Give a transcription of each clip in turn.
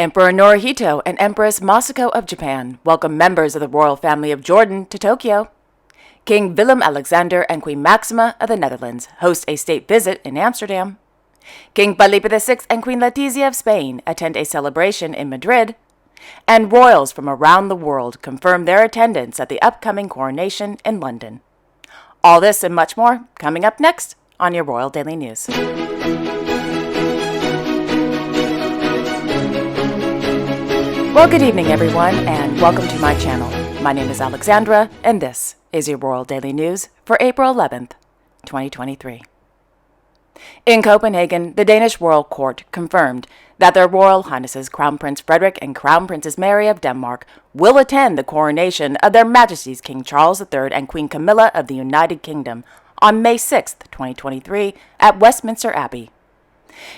Emperor Naruhito and Empress Masako of Japan welcome members of the royal family of Jordan to Tokyo. King Willem-Alexander and Queen Maxima of the Netherlands host a state visit in Amsterdam. King Felipe VI and Queen Letizia of Spain attend a celebration in Madrid. And royals from around the world confirm their attendance at the upcoming coronation in London. All this and much more coming up next on your Royal Daily News. Well, good evening, everyone, and welcome to my channel. My name is Alexandra, and this is your Royal Daily News for April 11th, 2023. In Copenhagen, the Danish Royal Court confirmed that their Royal Highnesses Crown Prince Frederik and Crown Princess Mary of Denmark will attend the coronation of their Majesties King Charles III and Queen Camilla of the United Kingdom on May 6, 2023, at Westminster Abbey.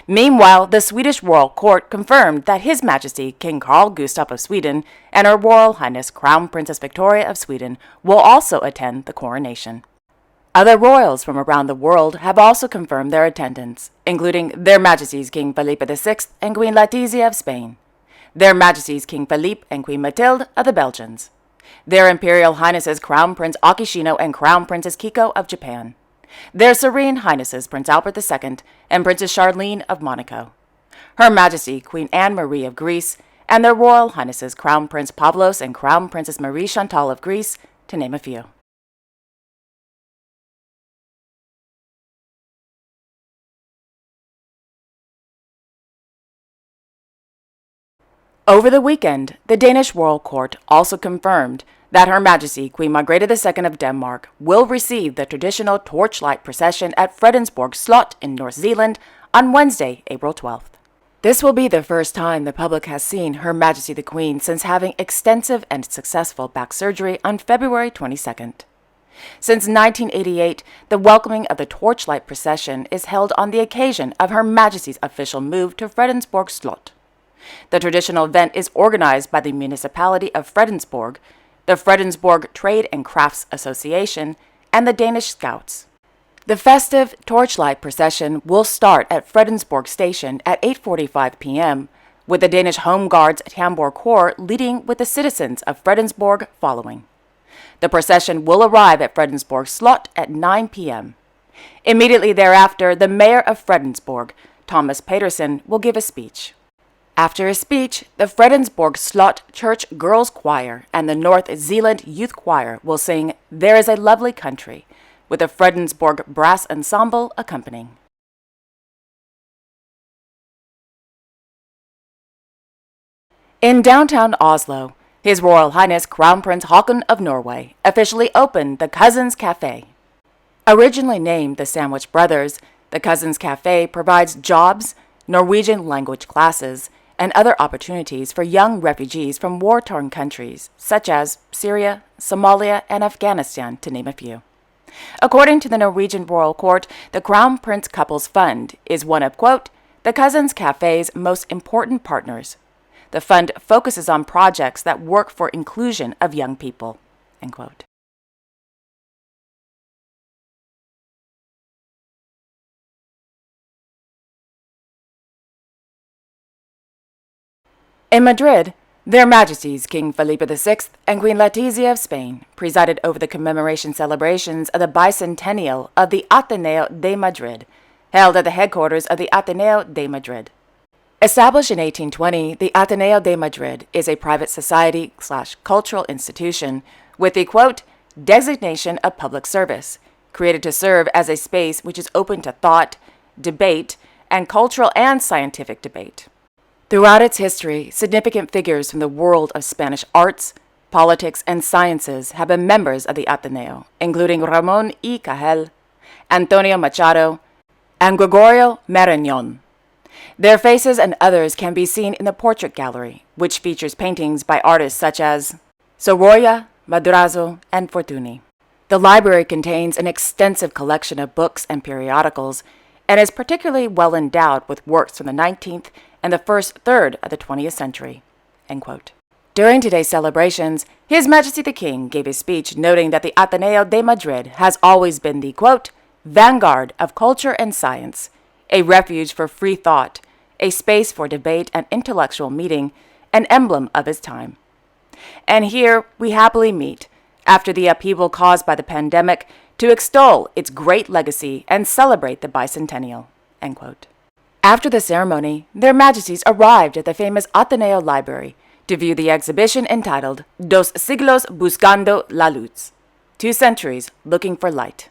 Meanwhile, the Swedish Royal Court confirmed that His Majesty King Carl Gustaf of Sweden and Her Royal Highness Crown Princess Victoria of Sweden will also attend the coronation. Other royals from around the world have also confirmed their attendance, including Their Majesties King Felipe VI and Queen Letizia of Spain, Their Majesties King Philippe and Queen Mathilde of the Belgians, Their Imperial Highnesses Crown Prince Akishino and Crown Princess Kiko of Japan, Their Serene Highnesses Prince Albert II and Princess Charlene of Monaco, Her Majesty Queen Anne-Marie of Greece, and Their Royal Highnesses Crown Prince Pavlos and Crown Princess Marie Chantal of Greece, to name a few. Over the weekend, the Danish Royal Court also confirmed that Her Majesty Queen Margrethe II of Denmark will receive the traditional torchlight procession at Fredensborg Slot in North Zealand on Wednesday, April 12th. This will be the first time the public has seen Her Majesty the Queen since having extensive and successful back surgery on February 22nd. Since 1988, the welcoming of the torchlight procession is held on the occasion of Her Majesty's official move to Fredensborg Slot. The traditional event is organized by the municipality of Fredensborg, the Fredensborg Trade and Crafts Association, and the Danish Scouts. The festive torchlight procession will start at Fredensborg Station at 8:45 p.m., with the Danish Home Guards Tambour Corps leading with the citizens of Fredensborg following. The procession will arrive at Fredensborg Slot at 9 p.m. Immediately thereafter, the mayor of Fredensborg, Thomas Petersen, will give a speech. After his speech, the Fredensborg Slot Church Girls Choir and the North Zealand Youth Choir will sing There is a Lovely Country, with the Fredensborg Brass Ensemble accompanying. In downtown Oslo, His Royal Highness Crown Prince Haakon of Norway officially opened the Cousins Café. Originally named the Sandwich Brothers, the Cousins Café provides jobs, Norwegian language classes, and other opportunities for young refugees from war-torn countries such as Syria, Somalia, and Afghanistan, to name a few. According to the Norwegian Royal Court, the Crown Prince Couples Fund is one of, quote, the Cousins Café's most important partners. The fund focuses on projects that work for inclusion of young people, end quote. In Madrid, Their Majesties King Felipe VI and Queen Letizia of Spain presided over the commemoration celebrations of the bicentennial of the Ateneo de Madrid, held at the headquarters of the Ateneo de Madrid. Established in 1820, the Ateneo de Madrid is a private society/cultural institution with the, quote, designation of public service, created to serve as a space which is open to thought, debate, and cultural and scientific debate. Throughout its history, significant figures from the world of Spanish arts, politics, and sciences have been members of the Ateneo, including Ramón y Cajal, Antonio Machado, and Gregorio Marañón. Their faces and others can be seen in the Portrait Gallery, which features paintings by artists such as Sorolla, Madrazo, and Fortuny. The library contains an extensive collection of books and periodicals, and is particularly well endowed with works from the 19th and the first third of the 20th century, end quote. During today's celebrations, His Majesty the King gave a speech noting that the Ateneo de Madrid has always been the, quote, vanguard of culture and science, a refuge for free thought, a space for debate and intellectual meeting, an emblem of his time. And here we happily meet, after the upheaval caused by the pandemic, to extol its great legacy and celebrate the bicentennial." End quote. After the ceremony, their Majesties arrived at the famous Ateneo Library to view the exhibition entitled Dos Siglos Buscando la Luz, 2 Centuries Looking for Light.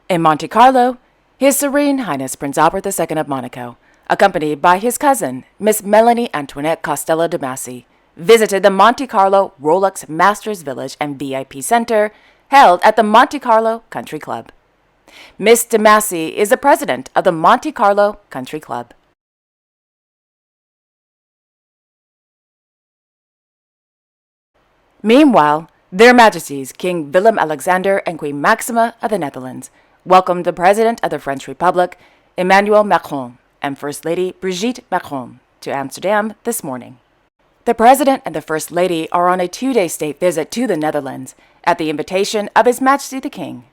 In Monte Carlo, His Serene Highness Prince Albert II of Monaco, accompanied by his cousin, Miss Melanie Antoinette Costello de Massy, visited the Monte Carlo Rolex Masters Village and VIP Center held at the Monte Carlo Country Club. Miss de Massy is the president of the Monte Carlo Country Club. Meanwhile, their Majesties King Willem-Alexander and Queen Maxima of the Netherlands welcomed the President of the French Republic, Emmanuel Macron, and First Lady Brigitte Macron to Amsterdam this morning. The President and the First Lady are on a 2-day state visit to the Netherlands at the invitation of His Majesty the King.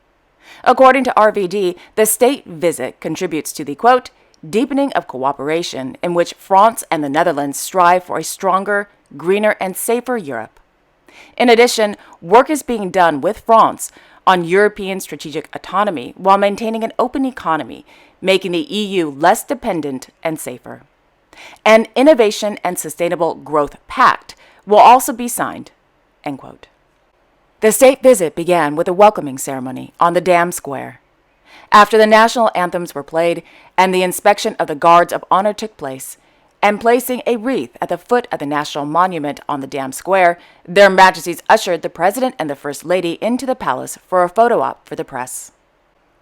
According to RVD, the state visit contributes to the, quote, deepening of cooperation in which France and the Netherlands strive for a stronger, greener, and safer Europe. In addition, work is being done with France on European strategic autonomy while maintaining an open economy, making the EU less dependent and safer. An Innovation and Sustainable Growth Pact will also be signed. End quote. The state visit began with a welcoming ceremony on the Dam Square. After the national anthems were played and the inspection of the guards of honor took place, and placing a wreath at the foot of the National Monument on the Dam Square, their Majesties ushered the President and the First Lady into the palace for a photo op for the press.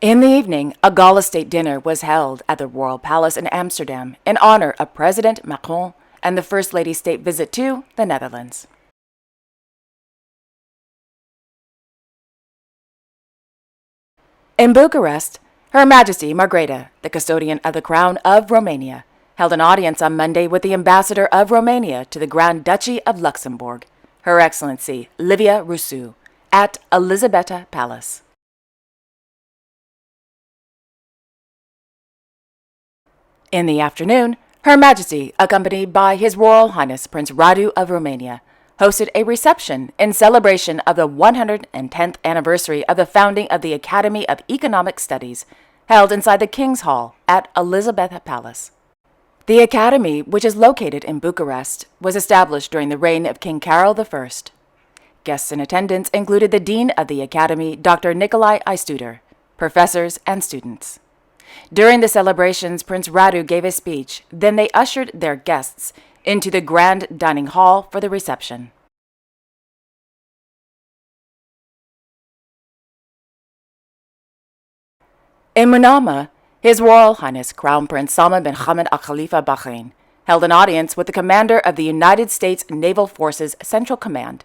In the evening, a gala state dinner was held at the Royal Palace in Amsterdam in honor of President Macron and the First Lady's state visit to the Netherlands. In Bucharest, Her Majesty Margrethe, the custodian of the Crown of Romania, held an audience on Monday with the ambassador of Romania to the Grand Duchy of Luxembourg, Her Excellency Livia Rousseau, at Elisabetta Palace. In the afternoon, Her Majesty, accompanied by His Royal Highness Prince Radu of Romania, hosted a reception in celebration of the 110th anniversary of the founding of the Academy of Economic Studies, held inside the King's Hall at Elisabetta Palace. The Academy, which is located in Bucharest, was established during the reign of King Carol I. Guests in attendance included the Dean of the Academy, Dr. Nicolae Istuder, professors, and students. During the celebrations, Prince Radu gave a speech, then they ushered their guests into the grand dining hall for the reception. In Manama, His Royal Highness Crown Prince Salman bin Hamad Al Khalifa Bahrain held an audience with the commander of the United States Naval Forces Central Command,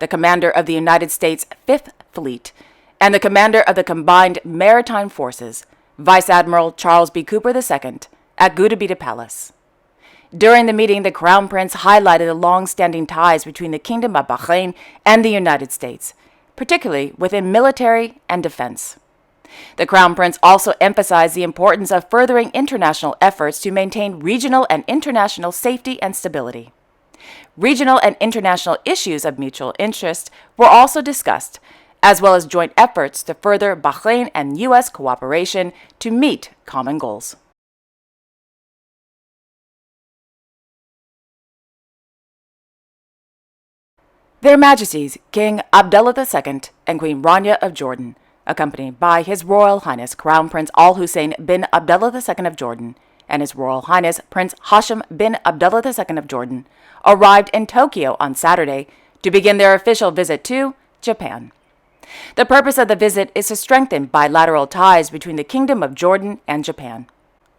the commander of the United States Fifth Fleet, and the commander of the Combined Maritime Forces, Vice Admiral Charles B. Cooper II, at Gudabita Palace. During the meeting, the Crown Prince highlighted the long-standing ties between the Kingdom of Bahrain and the United States, particularly within military and defense. The Crown Prince also emphasized the importance of furthering international efforts to maintain regional and international safety and stability. Regional and international issues of mutual interest were also discussed, as well as joint efforts to further Bahrain and U.S. cooperation to meet common goals. Their Majesties King Abdullah II and Queen Rania of Jordan, accompanied by His Royal Highness Crown Prince Al Hussein bin Abdullah II of Jordan and His Royal Highness Prince Hashem bin Abdullah II of Jordan, arrived in Tokyo on Saturday to begin their official visit to Japan. The purpose of the visit is to strengthen bilateral ties between the Kingdom of Jordan and Japan.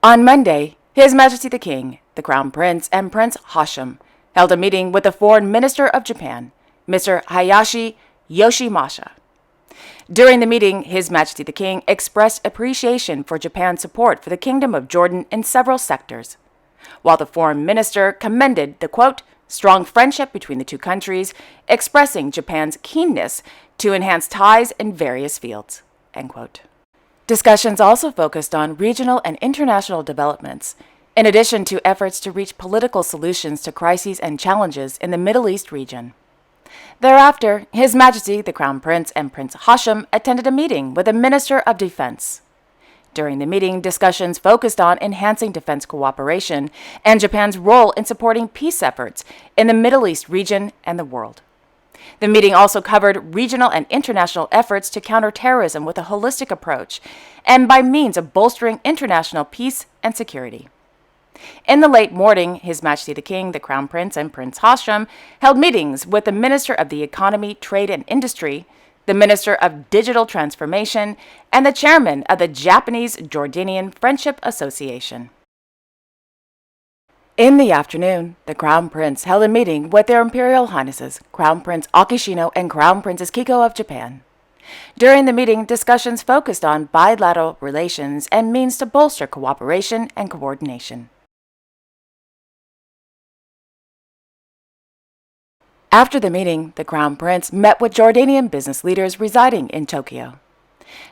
On Monday, His Majesty the King, the Crown Prince, and Prince Hashem held a meeting with the Foreign Minister of Japan, Mr. Hayashi Yoshimasa. During the meeting, His Majesty the King expressed appreciation for Japan's support for the Kingdom of Jordan in several sectors, while the Foreign Minister commended the, quote, strong friendship between the two countries, expressing Japan's keenness to enhance ties in various fields." End quote. Discussions also focused on regional and international developments, in addition to efforts to reach political solutions to crises and challenges in the Middle East region. Thereafter, His Majesty the Crown Prince and Prince Hashem attended a meeting with the Minister of Defense. During the meeting, discussions focused on enhancing defense cooperation and Japan's role in supporting peace efforts in the Middle East region and the world. The meeting also covered regional and international efforts to counter terrorism with a holistic approach and by means of bolstering international peace and security. In the late morning, His Majesty the King, the Crown Prince, and Prince Hashem held meetings with the Minister of the Economy, Trade, and Industry, the Minister of Digital Transformation, and the Chairman of the Japanese-Jordanian Friendship Association. In the afternoon, the Crown Prince held a meeting with their Imperial Highnesses, Crown Prince Akishino and Crown Princess Kiko of Japan. During the meeting, discussions focused on bilateral relations and means to bolster cooperation and coordination. After the meeting, the Crown Prince met with Jordanian business leaders residing in Tokyo.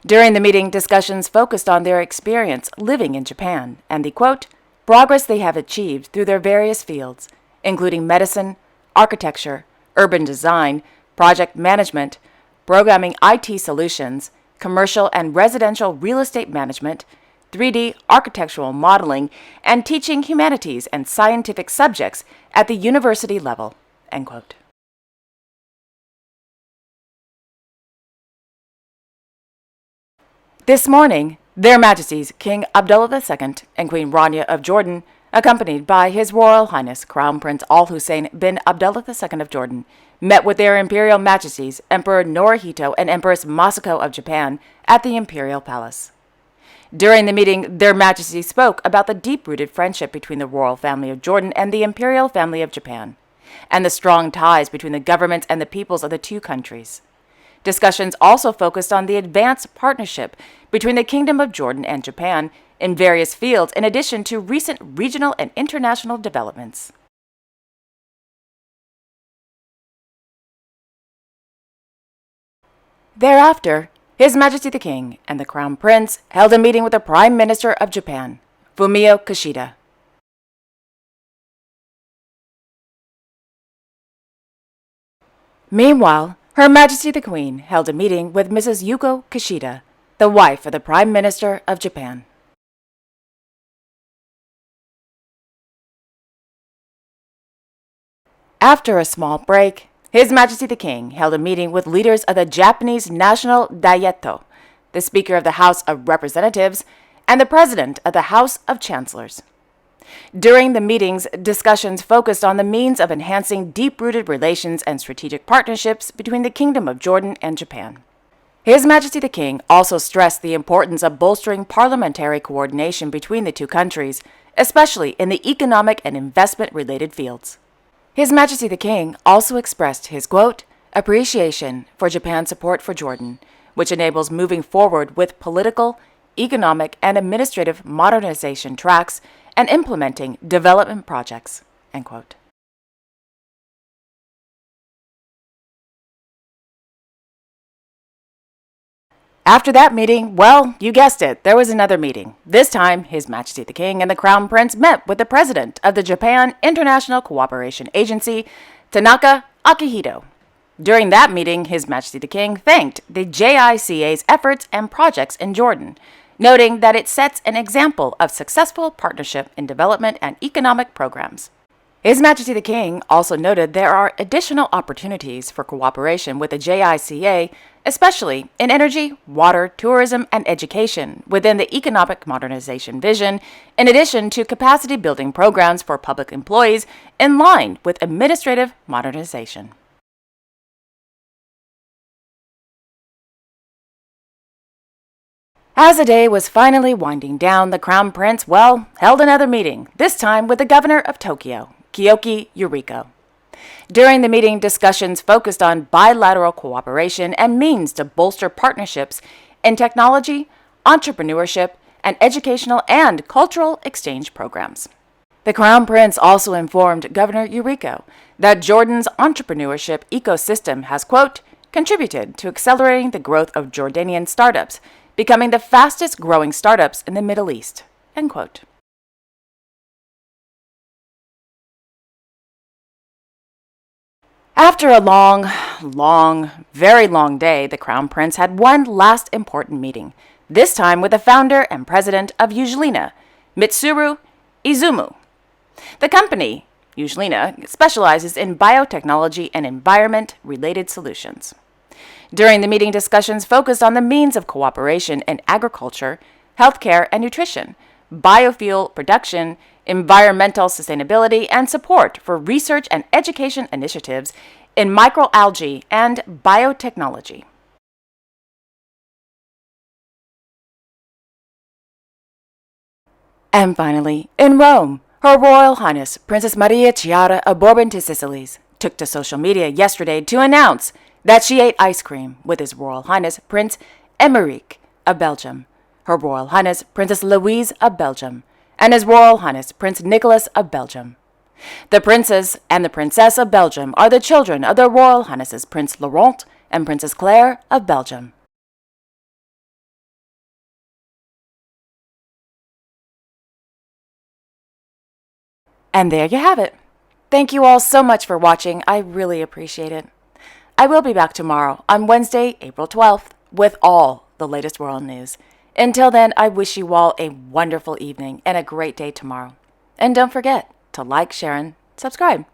During the meeting, discussions focused on their experience living in Japan and the, quote, progress they have achieved through their various fields, including medicine, architecture, urban design, project management, programming IT solutions, commercial and residential real estate management, 3D architectural modeling, and teaching humanities and scientific subjects at the university level, end quote. This morning, Their Majesties King Abdullah II and Queen Rania of Jordan, accompanied by His Royal Highness Crown Prince Al Hussein bin Abdullah II of Jordan, met with their Imperial Majesties Emperor Naruhito and Empress Masako of Japan at the Imperial Palace. During the meeting, Their Majesties spoke about the deep-rooted friendship between the royal family of Jordan and the Imperial family of Japan, and the strong ties between the governments and the peoples of the two countries. Discussions also focused on the advanced partnership between the Kingdom of Jordan and Japan in various fields, in addition to recent regional and international developments. Thereafter, His Majesty the King and the Crown Prince held a meeting with the Prime Minister of Japan, Fumio Kishida. Meanwhile, Her Majesty the Queen held a meeting with Mrs. Yuko Kishida, the wife of the Prime Minister of Japan. After a small break, His Majesty the King held a meeting with leaders of the Japanese National Daieto, the Speaker of the House of Representatives, and the President of the House of Chancellors. During the meetings, discussions focused on the means of enhancing deep-rooted relations and strategic partnerships between the Kingdom of Jordan and Japan. His Majesty the King also stressed the importance of bolstering parliamentary coordination between the two countries, especially in the economic and investment-related fields. His Majesty the King also expressed his, quote, appreciation for Japan's support for Jordan, which enables moving forward with political, economic, and administrative modernization tracks and implementing development projects, end quote. After that meeting, well, you guessed it, there was another meeting. This time, His Majesty the King and the Crown Prince met with the President of the Japan International Cooperation Agency, Tanaka Akihito. During that meeting, His Majesty the King thanked the JICA's efforts and projects in Jordan, noting that it sets an example of successful partnership in development and economic programs. His Majesty the King also noted there are additional opportunities for cooperation with the JICA, especially in energy, water, tourism, and education within the economic modernization vision, in addition to capacity-building programs for public employees in line with administrative modernization. As the day was finally winding down, the Crown Prince, held another meeting, this time with the Governor of Tokyo, Kiyoki Yuriko. During the meeting, discussions focused on bilateral cooperation and means to bolster partnerships in technology, entrepreneurship, and educational and cultural exchange programs. The Crown Prince also informed Governor Eurico that Jordan's entrepreneurship ecosystem has, quote, contributed to accelerating the growth of Jordanian startups, becoming the fastest growing startups in the Middle East, end quote. After a very long day, the Crown Prince had one last important meeting, this time with the founder and president of Ujlina, Mitsuru Izumu. The company, Ujlina, specializes in biotechnology and environment-related solutions. During the meeting, discussions focused on the means of cooperation in agriculture, healthcare and nutrition, biofuel production, environmental sustainability, and support for research and education initiatives in microalgae and biotechnology. And finally, in Rome, Her Royal Highness Princess Maria Chiara of Bourbon-Sicilies took to social media yesterday to announce that she ate ice cream with His Royal Highness Prince Emeric of Belgium, Her Royal Highness Princess Louise of Belgium, and His Royal Highness Prince Nicholas of Belgium. The Princess and the Princess of Belgium are the children of their Royal Highnesses Prince Laurent and Princess Claire of Belgium. And there you have it. Thank you all so much for watching. I really appreciate it. I will be back tomorrow on Wednesday, April 12th, with all the latest world news. Until then, I wish you all a wonderful evening and a great day tomorrow. And don't forget to like, share, and subscribe.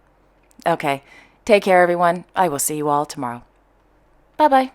Okay, take care, everyone. I will see you all tomorrow. Bye-bye.